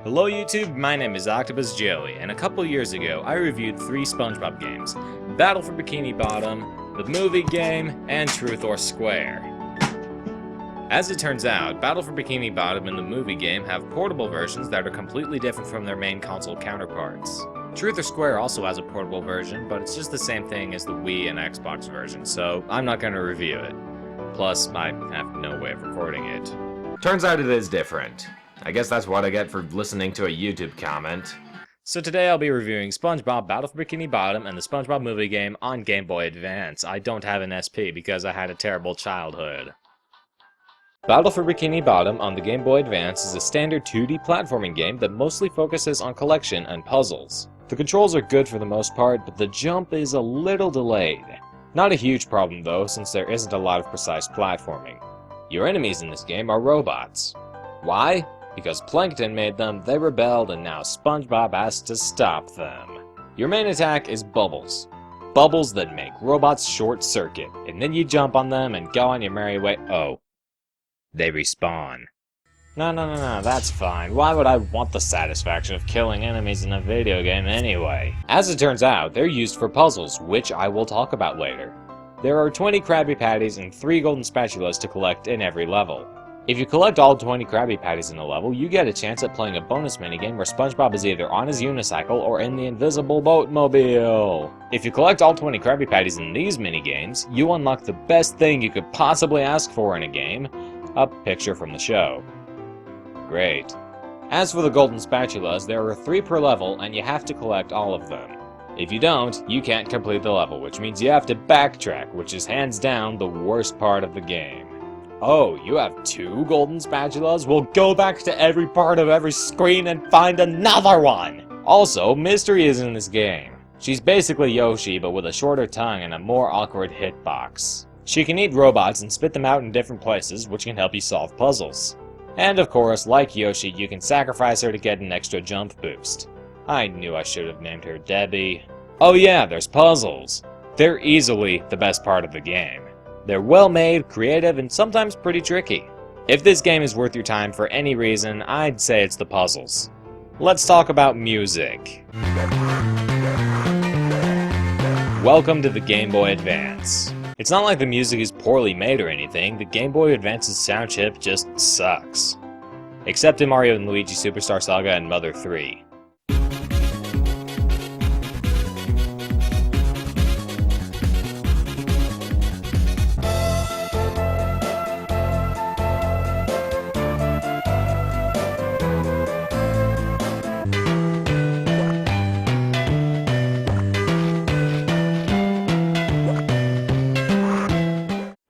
Hello YouTube, my name is Octopus Joey, and a couple years ago I reviewed 3 Spongebob games: Battle for Bikini Bottom, the movie game, and Truth or Square. As it turns out, Battle for Bikini Bottom and the movie game have portable versions that are completely different from their main console counterparts. Truth or Square also has a portable version, but it's just the same thing as the Wii and Xbox version, so I'm not going to review it. Plus, I have no way of recording it. Turns out it is different. I guess that's what I get for listening to a YouTube comment. So today I'll be reviewing SpongeBob Battle for Bikini Bottom and the SpongeBob Movie Game on Game Boy Advance. I don't have an SP because I had a terrible childhood. Battle for Bikini Bottom on the Game Boy Advance is a standard 2D platforming game that mostly focuses on collection and puzzles. The controls are good for the most part, but the jump is a little delayed. Not a huge problem though, since there isn't a lot of precise platforming. Your enemies in this game are robots. Why? Because Plankton made them, they rebelled, and now SpongeBob has to stop them. Your main attack is bubbles. Bubbles that make robots short circuit, and then you jump on them and go on your merry way. Oh. They respawn. No, that's fine. Why would I want the satisfaction of killing enemies in a video game anyway? As it turns out, they're used for puzzles, which I will talk about later. There are 20 Krabby Patties and 3 golden spatulas to collect in every level. If you collect all 20 Krabby Patties in a level, you get a chance at playing a bonus minigame where SpongeBob is either on his unicycle or in the invisible boatmobile. If you collect all 20 Krabby Patties in these minigames, you unlock the best thing you could possibly ask for in a game: a picture from the show. Great. As for the golden spatulas, there are 3 per level and you have to collect all of them. If you don't, you can't complete the level, which means you have to backtrack, which is hands down the worst part of the game. Oh, you have 2 golden spatulas? Well, go back to every part of every screen and find another one! Also, Mystery is in this game. She's basically Yoshi, but with a shorter tongue and a more awkward hitbox. She can eat robots and spit them out in different places, which can help you solve puzzles. And of course, like Yoshi, you can sacrifice her to get an extra jump boost. I knew I should have named her Debbie. Oh yeah, there's puzzles. They're easily the best part of the game. They're well made, creative, and sometimes pretty tricky. If this game is worth your time for any reason, I'd say it's the puzzles. Let's talk about music. Welcome to the Game Boy Advance. It's not like the music is poorly made or anything, the Game Boy Advance's sound chip just sucks. Except in Mario & Luigi Superstar Saga and Mother 3.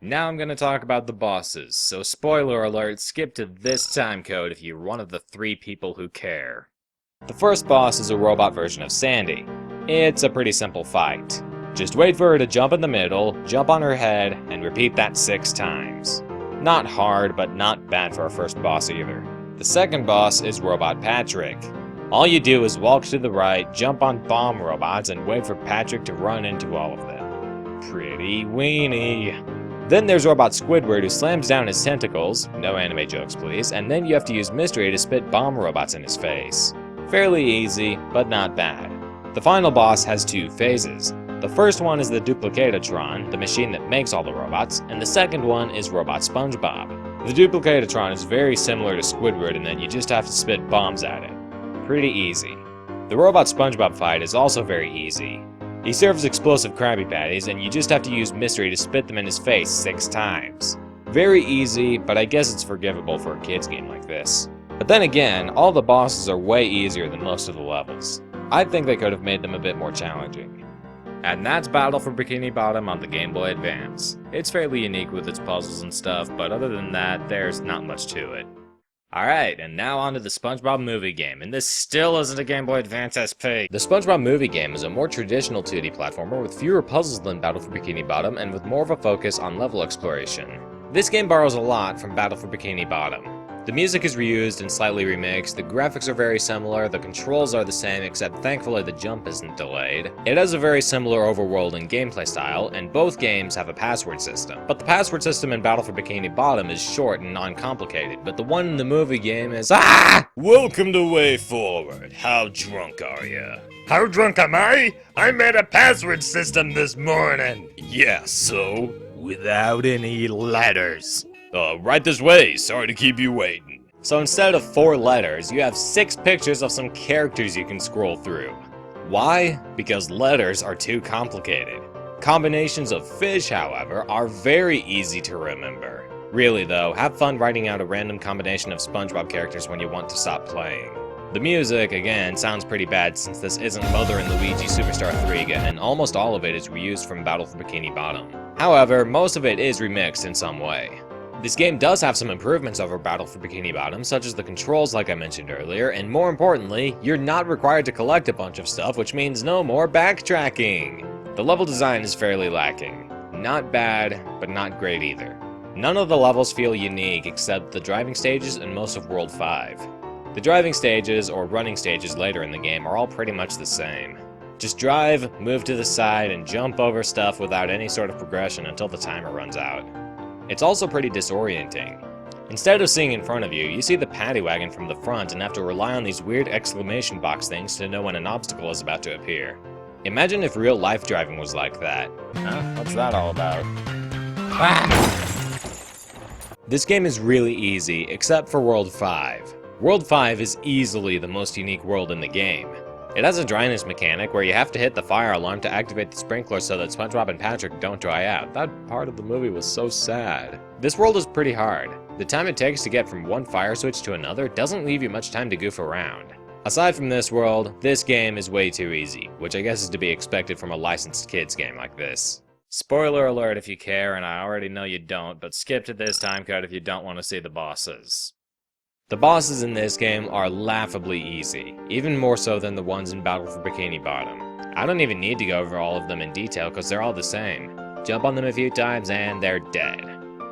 Now I'm going to talk about the bosses, so spoiler alert, skip to this time code if you're one of the 3 people who care. The first boss is a robot version of Sandy. It's a pretty simple fight. Just wait for her to jump in the middle, jump on her head, and repeat that 6 times. Not hard, but not bad for a first boss either. The second boss is Robot Patrick. All you do is walk to the right, jump on bomb robots, and wait for Patrick to run into all of them. Pretty weenie. Then there's Robot Squidward, who slams down his tentacles, no anime jokes please, and then you have to use Mystery to spit bomb robots in his face. Fairly easy, but not bad. The final boss has 2 phases. The first one is the Duplicatatron, the machine that makes all the robots, and the second one is Robot SpongeBob. The Duplicatatron is very similar to Squidward in that you just have to spit bombs at it. Pretty easy. The Robot SpongeBob fight is also very easy. He serves explosive Krabby Patties, and you just have to use Mystery to spit them in his face 6 times. Very easy, but I guess it's forgivable for a kid's game like this. But then again, all the bosses are way easier than most of the levels. I think they could have made them a bit more challenging. And that's Battle for Bikini Bottom on the Game Boy Advance. It's fairly unique with its puzzles and stuff, but other than that, there's not much to it. Alright, and now on to the SpongeBob Movie Game, and this still isn't a Game Boy Advance SP. The SpongeBob Movie Game is a more traditional 2D platformer with fewer puzzles than Battle for Bikini Bottom and with more of a focus on level exploration. This game borrows a lot from Battle for Bikini Bottom. The music is reused and slightly remixed, the graphics are very similar, the controls are the same except thankfully the jump isn't delayed. It has a very similar overworld and gameplay style, and both games have a password system. But the password system in Battle for Bikini Bottom is short and non-complicated, but the one in the movie game is Welcome to Way Forward. How drunk are ya? How drunk am I? I made a password system this morning. Yeah, so? Without any letters. Right this way, sorry to keep you waiting. So instead of 4 letters, you have 6 pictures of some characters you can scroll through. Why? Because letters are too complicated. Combinations of fish, however, are very easy to remember. Really though, have fun writing out a random combination of SpongeBob characters when you want to stop playing. The music, again, sounds pretty bad since this isn't Mother and Luigi Superstar 3 again, and almost all of it is reused from Battle for Bikini Bottom. However, most of it is remixed in some way. This game does have some improvements over Battle for Bikini Bottom, such as the controls like I mentioned earlier, and more importantly, you're not required to collect a bunch of stuff, which means no more backtracking. The level design is fairly lacking. Not bad, but not great either. None of the levels feel unique except the driving stages and most of World 5. The driving stages, or running stages later in the game, are all pretty much the same. Just drive, move to the side, and jump over stuff without any sort of progression until the timer runs out. It's also pretty disorienting. Instead of seeing in front of you, you see the paddy wagon from the front and have to rely on these weird exclamation box things to know when an obstacle is about to appear. Imagine if real life driving was like that. Huh? What's that all about? This game is really easy, except for World 5. World 5 is easily the most unique world in the game. It has a dryness mechanic where you have to hit the fire alarm to activate the sprinkler so that SpongeBob and Patrick don't dry out. That part of the movie was so sad. This world is pretty hard. The time it takes to get from one fire switch to another doesn't leave you much time to goof around. Aside from this world, this game is way too easy, which I guess is to be expected from a licensed kids game like this. Spoiler alert if you care, and I already know you don't, but skip to this time code if you don't want to see the bosses. The bosses in this game are laughably easy, even more so than the ones in Battle for Bikini Bottom. I don't even need to go over all of them in detail because they're all the same. Jump on them a few times and they're dead.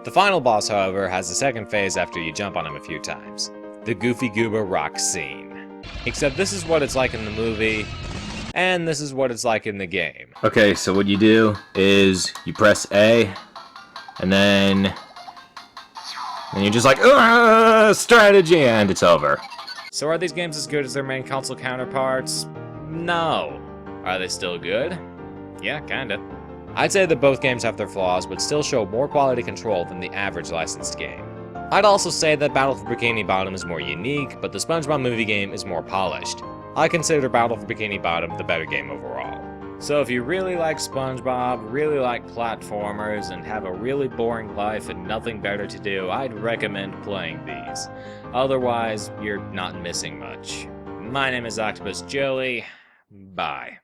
The final boss, however, has a second phase after you jump on him a few times. The Goofy Goober rock scene. Except this is what it's like in the movie, and this is what it's like in the game. Okay, so what you do is you press A, and then you're just like, strategy, and it's over. So are these games as good as their main console counterparts? No. Are they still good? Yeah, kinda. I'd say that both games have their flaws, but still show more quality control than the average licensed game. I'd also say that Battle for Bikini Bottom is more unique, but the Spongebob Movie Game is more polished. I consider Battle for Bikini Bottom the better game overall. So if you really like SpongeBob, really like platformers, and have a really boring life and nothing better to do, I'd recommend playing these. Otherwise, you're not missing much. My name is Octopus Joey. Bye.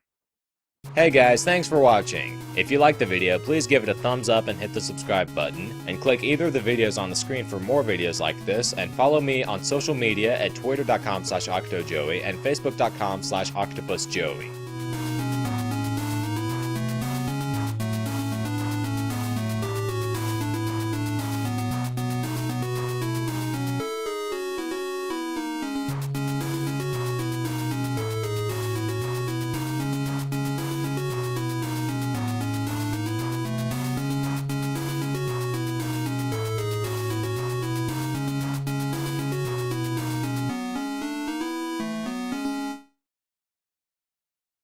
Hey guys, thanks for watching. If you liked the video, please give it a thumbs up and hit the subscribe button, and click either of the videos on the screen for more videos like this, and follow me on social media at twitter.com/octojoey and facebook.com/octopusjoey.